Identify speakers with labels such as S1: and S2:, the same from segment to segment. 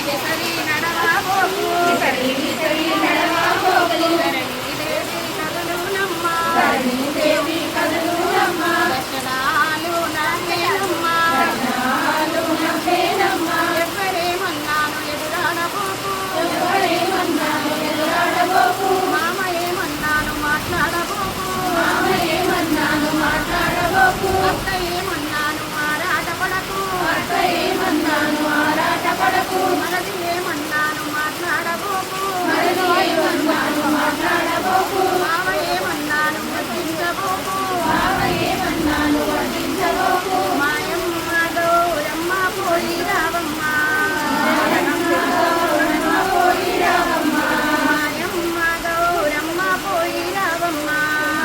S1: విసరి నడవాబోకు ధరణీదేవి కదులునమ్మా దర్శనాలు నవ్వేనమ్మా ఎవ్వరేమన్నాను ఎదురాడబోకు మామయేమన్నాను మాట్లాడబోకు అత్త ఏమన్నాను ఆరాటపడకు మనది ఏమన్నాను మాట్లాడబోకు మామ ఏమన్నాను వర్తించబోకు మాయమ్మ గౌరమ్మ పోయి రావమ్మ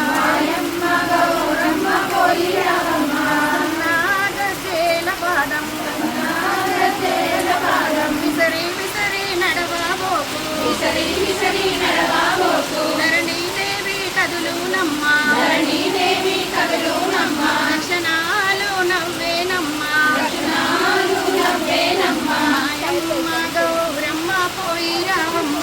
S1: మాయమ్మ గౌరమ్మ పోయి రావమ్మ నాగజేల పాదం విసరి విసరి నడవాబోకు ధరణీదేవి కదులునమ్మా దర్శనాలు నవ్వేనమ్మా మాయమ్మ గౌరమ్మ పోయి రావమ్మ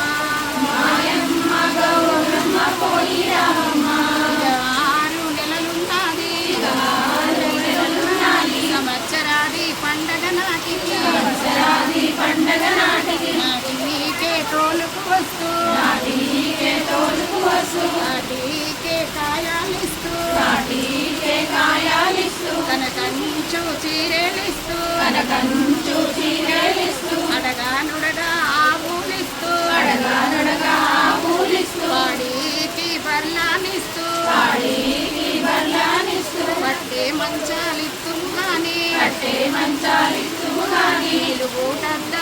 S1: ఇక 6 నెలలున్నది సంవత్సరాది పండగ నాటికి నాటి నీకే తోలుకు వస్తూ నాటికే కాయాలిస్తూ కనకంచు చీరేలిస్తూ అడగానుడగా ఆవులిస్తూ వాడికి బర్లానిస్తూ పట్టే మంచాలిత్తుము గాని నిలువుటద్ద